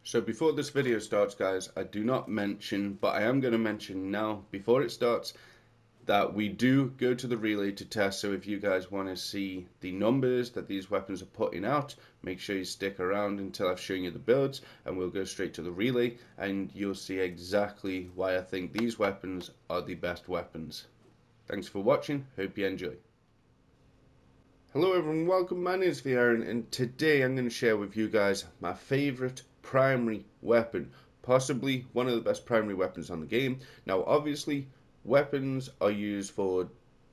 So before this video starts, guys, I do not mention, but I am going to mention now, before it starts, that we do go to the relay to test. So if you guys want to see the numbers that these weapons are putting out, make sure you stick around until I've shown you the builds, and we'll go straight to the relay, and you'll see exactly why I think these weapons are the best weapons. Thanks for watching, hope you enjoy. Hello everyone, welcome, my name is Aaron, and today I'm going to share with you guys my favourite primary weapon, possibly one of the best primary weapons on the game. Now obviously, weapons are used for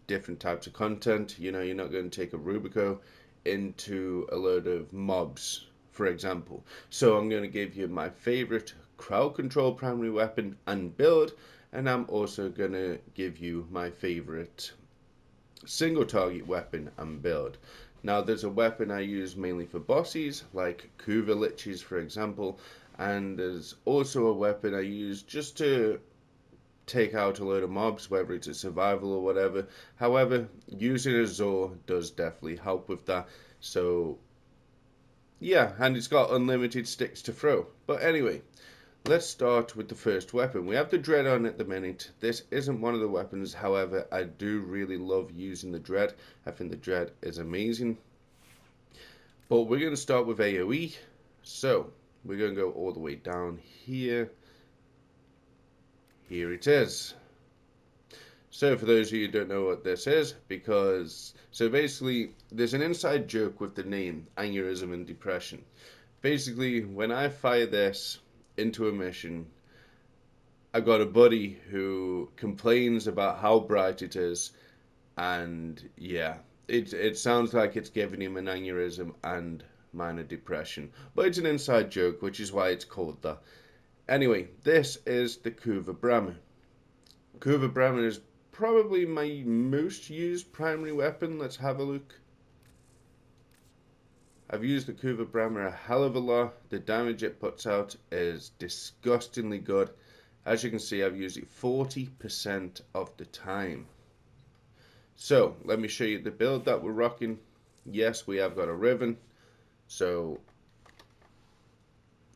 different types of content. You know, you're not going to take a Rubico into a load of mobs, for example. So I'm going to give you my favourite crowd control primary weapon and build, and I'm also going to give you my favourite single target weapon and build. Now there's a weapon I use mainly for bosses, like Kuva Liches for example, and there's also a weapon I use just to take out a load of mobs, whether it's a survival or whatever. However, using a Zor does definitely help with that. So yeah, and it's got unlimited sticks to throw. But anyway, let's start with the first weapon. We have the Dread on at the minute. This isn't one of the weapons, however, I do really love using the Dread. I think the Dread is amazing. But we're going to start with AoE. So, we're going to go all the way down here. Here it is. So, for those of you who don't know what this is, so basically, there's an inside joke with the name, Aneurysm and Depression. Basically, when I fire this into a mission, I got a buddy who complains about how bright it is, and yeah, it sounds like it's giving him an aneurysm and minor depression. But it's an inside joke, which is why it's called that. Anyway, this is the Kuva Brahma. Kuva Brahma is probably my most used primary weapon. Let's have a look. I've used the Kuva Brahma a hell of a lot. The damage it puts out is disgustingly good. As you can see, I've used it 40% of the time. So, let me show you the build that we're rocking. Yes, we have got a Riven. So,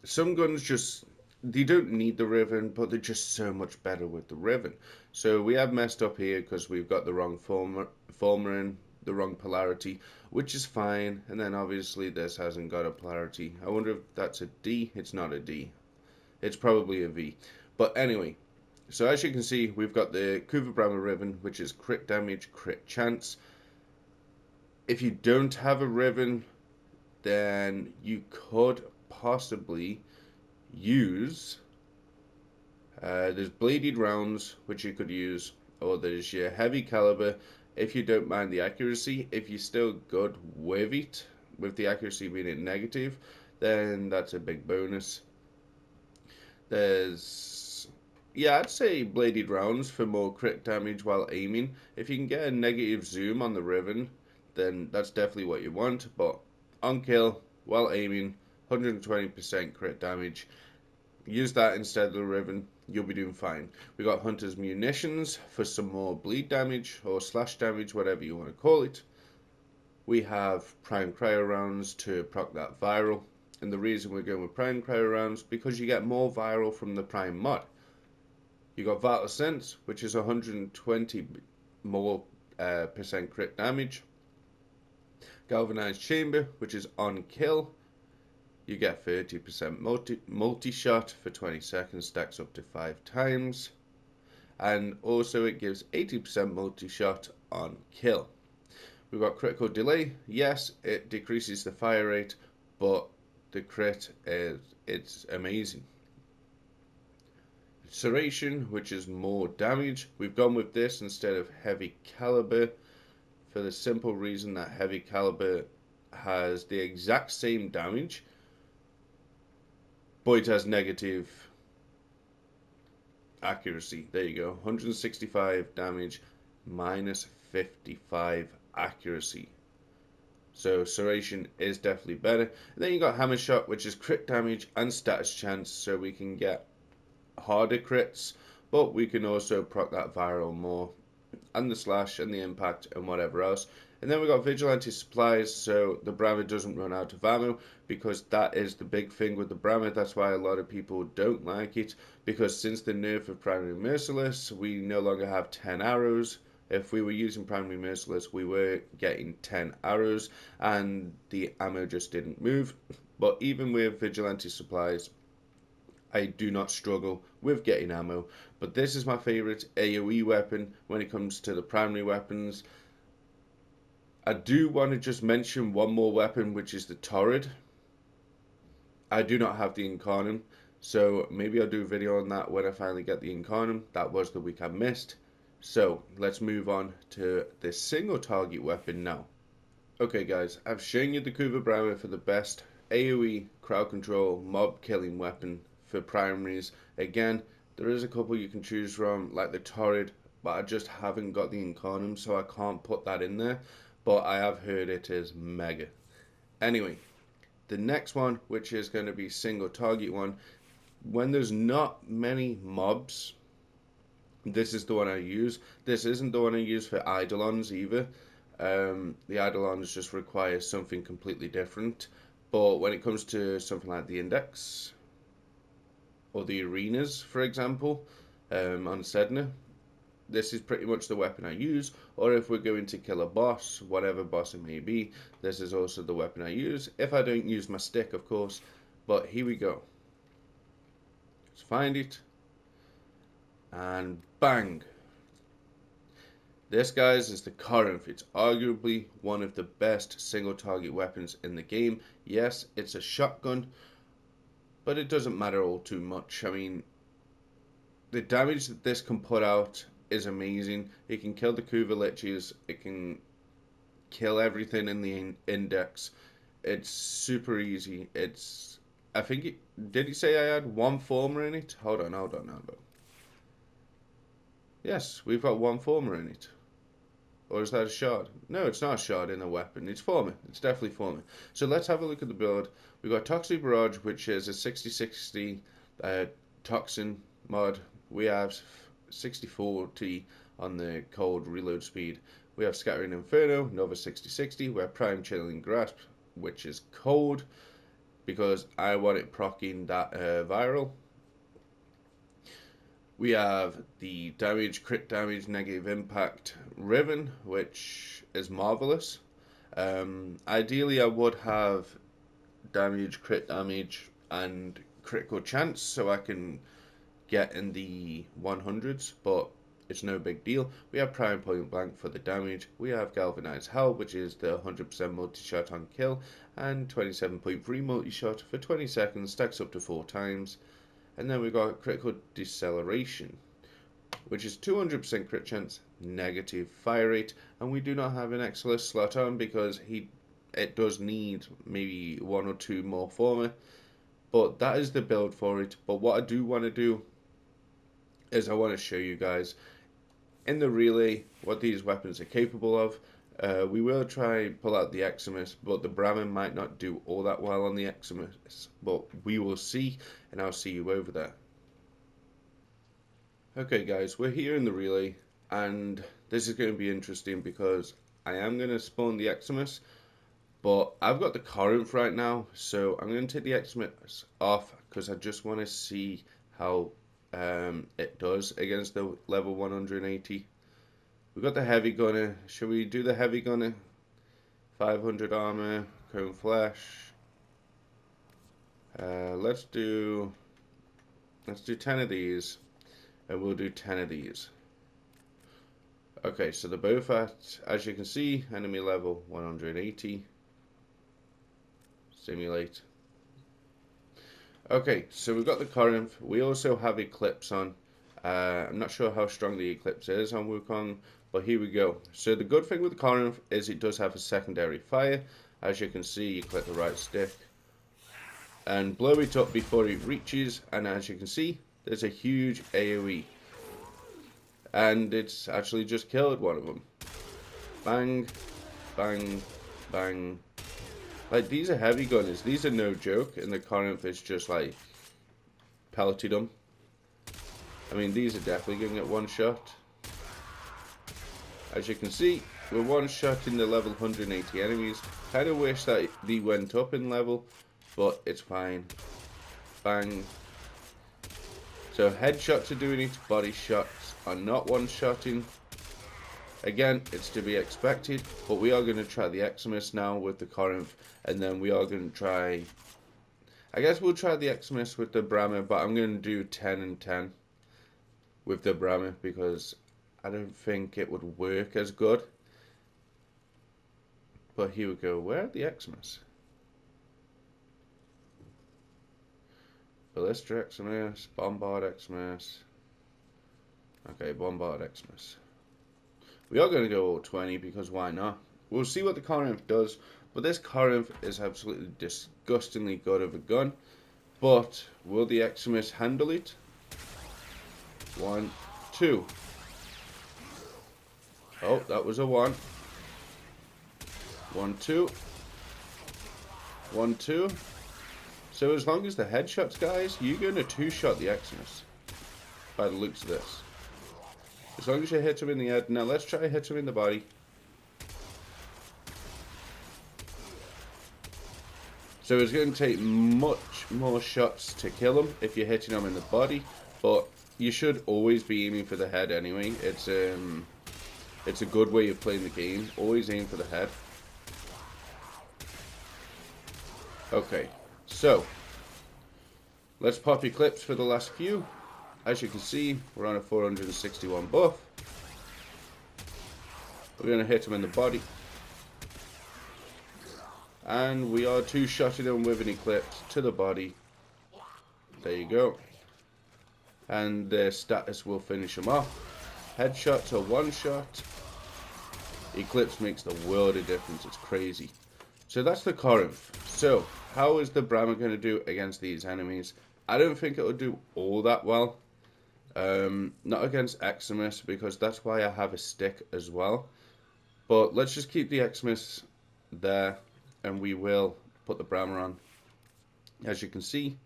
some guns they don't need the Riven, but they're just so much better with the Riven. So, we have messed up here because we've got the wrong former in, the wrong polarity, which is fine. And then obviously this hasn't got a polarity. I wonder if that's a D. It's not a D. It's probably a V. But anyway, so as you can see, we've got the Kuva Brahma Riven, which is crit damage, crit chance. If you don't have a Riven, then you could possibly use, there's bladed rounds, which you could use, or there's your heavy caliber, if you don't mind the accuracy. If you're still good with it, with the accuracy being at negative, then that's a big bonus. There's, yeah, I'd say bladed rounds for more crit damage while aiming. If you can get a negative zoom on the Riven, then that's definitely what you want. But on kill, while aiming, 120% crit damage. Use that instead of the Riven, you'll be doing fine. We got Hunter's Munitions for some more bleed damage or slash damage, whatever you want to call it. We have Prime Cryo rounds to proc that viral. And the reason we're going with Prime Cryo rounds, because you get more viral from the Prime mod. You got Vital Sense, which is 120 more percent crit damage. Galvanized Chamber, which is on kill. You get 30% multi-shot for 20 seconds, stacks up to 5 times. And also it gives 80% multi-shot on kill. We've got Critical Delay. Yes, it decreases the fire rate, but the crit it's amazing. Serration, which is more damage. We've gone with this instead of Heavy Caliber for the simple reason that Heavy Caliber has the exact same damage, but it has negative accuracy. There you go, 165 damage minus 55 accuracy. So Serration is definitely better. And then you got Hammer Shot, which is crit damage and status chance, so we can get harder crits, but we can also proc that viral more, and the slash and the impact and whatever else. And then we got vigilante supplies, so the Brammer doesn't run out of ammo, because that is the big thing with the Brammer. That's why a lot of people don't like it, because since the nerf of primary merciless, we no longer have 10 arrows. If we were using primary merciless, we were getting 10 arrows, and the ammo just didn't move. But even with vigilante supplies, I do not struggle with getting ammo. But this is my favorite AoE weapon when it comes to the primary weapons. I do want to just mention one more weapon, which is the Torrid. I do not have the Incarnum, so maybe I'll do a video on that when I finally get the Incarnum. That was the week I missed. So let's move on to the single target weapon now. Okay guys, I've shown you the Kuva Brammer for the best AoE, crowd control, mob killing weapon for primaries. Again, there is a couple you can choose from, like the Torrid, but I just haven't got the Incarnum, so I can't put that in there. But I have heard it is mega. Anyway, the next one, which is going to be single target one, when there's not many mobs, this is the one I use. This isn't the one I use for Eidolons either. The Eidolons just require something completely different. But when it comes to something like the Index or the Arenas, for example, on Sedna, this is pretty much the weapon I use. Or if we're going to kill a boss, whatever boss it may be, this is also the weapon I use. If I don't use my stick, of course. But here we go. Let's find it. And bang. This, guys, is the Corinth. It's arguably one of the best single target weapons in the game. Yes, it's a shotgun, but it doesn't matter all too much. I mean, the damage that this can put out is amazing. It can kill the Kuva Liches. It can kill everything in the Index. It's super easy. It's, I think did he say I had one former in it? Hold on. Yes, we've got one former in it. Or is that a shard? No, it's not a shard in a weapon. It's former. It's definitely former. So let's have a look at the build. We've got Toxic Barrage, which is a 60-60 Toxin mod. We have 60-40 on the cold reload speed. We have Scattering Inferno, Nova 60-60. We have Prime Chilling Grasp, which is cold, because I want it proccing that viral. We have the damage, crit damage, negative impact Riven, which is marvelous. Ideally, I would have damage, crit damage, and critical chance so I can get in the 100s, but it's no big deal. We have Prime Point Blank for the damage. We have Galvanized Hell, which is the 100% multi-shot on kill, and 27.3 multi-shot for 20 seconds, stacks up to 4 times. And then we've got Critical Deceleration, which is 200% crit chance, negative fire rate, and we do not have an Exilus slot on because it does need maybe 1 or 2 more former, but that is the build for it. But what I do want to do is I want to show you guys in the relay what these weapons are capable of. We will try pull out the Eximus, but the Brammer might not do all that well on the Eximus, but we will see, and I'll see you over there. Okay guys, we're here in the relay, and this is going to be interesting because I am going to spawn the Eximus, but I've got the Corinth right now, so I'm going to take the Eximus off because I just want to see how it does against the level 180. We've got the Heavy Gunner. Should we do the Heavy Gunner? 500 armor, chrome flesh. Let's do 10 of these, and we'll do 10 of these. Okay, so they're both at, as you can see, enemy level 180. Simulate. Okay, so we've got the Corinth. We also have Eclipse on. I'm not sure how strong the Eclipse is on Wukong, but here we go. So the good thing with the Corinth is it does have a secondary fire. As you can see, you click the right stick and blow it up before it reaches, and as you can see, there's a huge AoE. And it's actually just killed one of them. Bang, bang, bang. Like, these are heavy gunners. These are no joke, and the Corinth is just like pelleted them. I mean, these are definitely going to get one shot. As you can see, we're one-shotting the level 180 enemies. Kind of wish that they went up in level, but it's fine. Bang. So headshots are doing it, body shots are not one-shotting. Again, it's to be expected, but we are going to try the Eximus now with the Corinth, and then we are going to try... I guess we'll try the Eximus with the Brahma, but I'm going to do 10 and 10 with the Brahma, because I don't think it would work as good. But here we go. Where are the Eximus? Ballista Eximus, Bombard Eximus. Okay, Bombard Eximus. We are going to go all 20 because why not? We'll see what the Corinth does. But this Corinth is absolutely disgustingly good of a gun. But will the Eximus handle it? 1, 2. Oh, that was a 1. 1, 2. 1, 2. So as long as the headshots, guys, you're going to two-shot the Eximus. By the looks of this. As long as you hit him in the head. Now let's try to hit him in the body. So it's going to take much more shots to kill him if you're hitting him in the body. But you should always be aiming for the head anyway. It's a good way of playing the game. Always aim for the head. Okay, so let's pop your clips for the last few. As you can see, we're on a 461 buff. We're going to hit him in the body. And we are two-shotting him with an Eclipse to the body. There you go. And their status will finish him off. Headshots are one shot. Eclipse makes the world of difference. It's crazy. So that's the Corinth. So, how is the Brahma going to do against these enemies? I don't think it will do all that well. Not against Eximus, because that's why I have a stick as well. But let's just keep the Eximus there, and we will put the Brahma on. As you can see,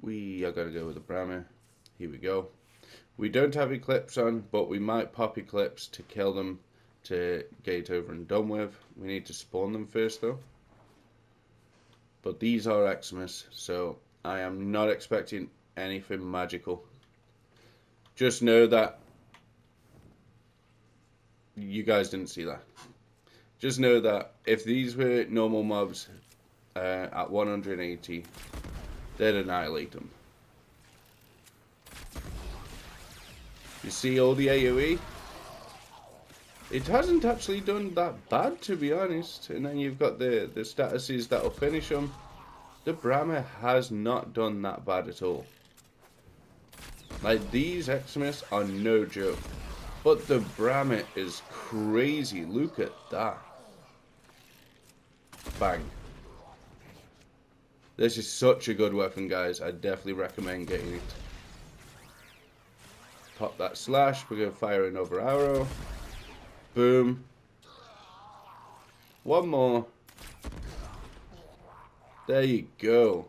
we are going to go with the Brahma. Here we go. We don't have Eclipse on, but we might pop Eclipse to kill them, to get it over and done with. We need to spawn them first though. But these are Eximus, so I am not expecting anything magical. Just know that you guys didn't see that. Just know that if these were normal mobs at 180, they'd annihilate them. You see all the AoE? It hasn't actually done that bad, to be honest. And then you've got the statuses that'll finish them. The Brahma has not done that bad at all. Like, these Eximus are no joke. But the Brahma is crazy. Look at that. Bang. This is such a good weapon, guys. I definitely recommend getting it. Pop that slash. We're going to fire another arrow. Boom. One more. There you go.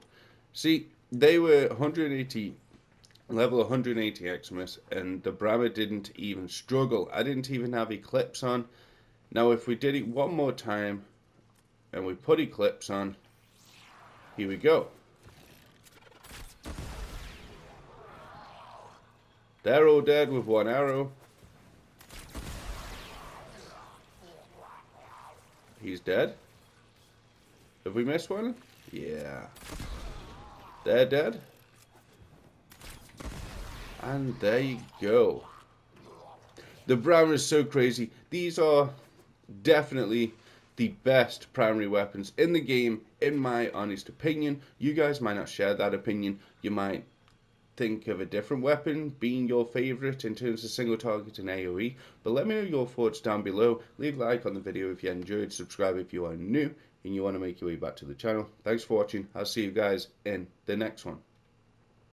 See, they were 180, level 180 Eximus, and the Brahma didn't even struggle. I didn't even have Eclipse on. Now, if we did it one more time, and we put Eclipse on, here we go. They're all dead with one arrow. He's dead. Have we missed one? Yeah. They're dead. And there you go. The Brahma is so crazy. These are definitely the best primary weapons in the game, in my honest opinion. You guys might not share that opinion. You might think of a different weapon being your favorite in terms of single target and AoE, but let me know your thoughts down below. Leave a like on the video if you enjoyed, subscribe if you are new and you want to make your way back to the channel. Thanks for watching. I'll see you guys in the next one.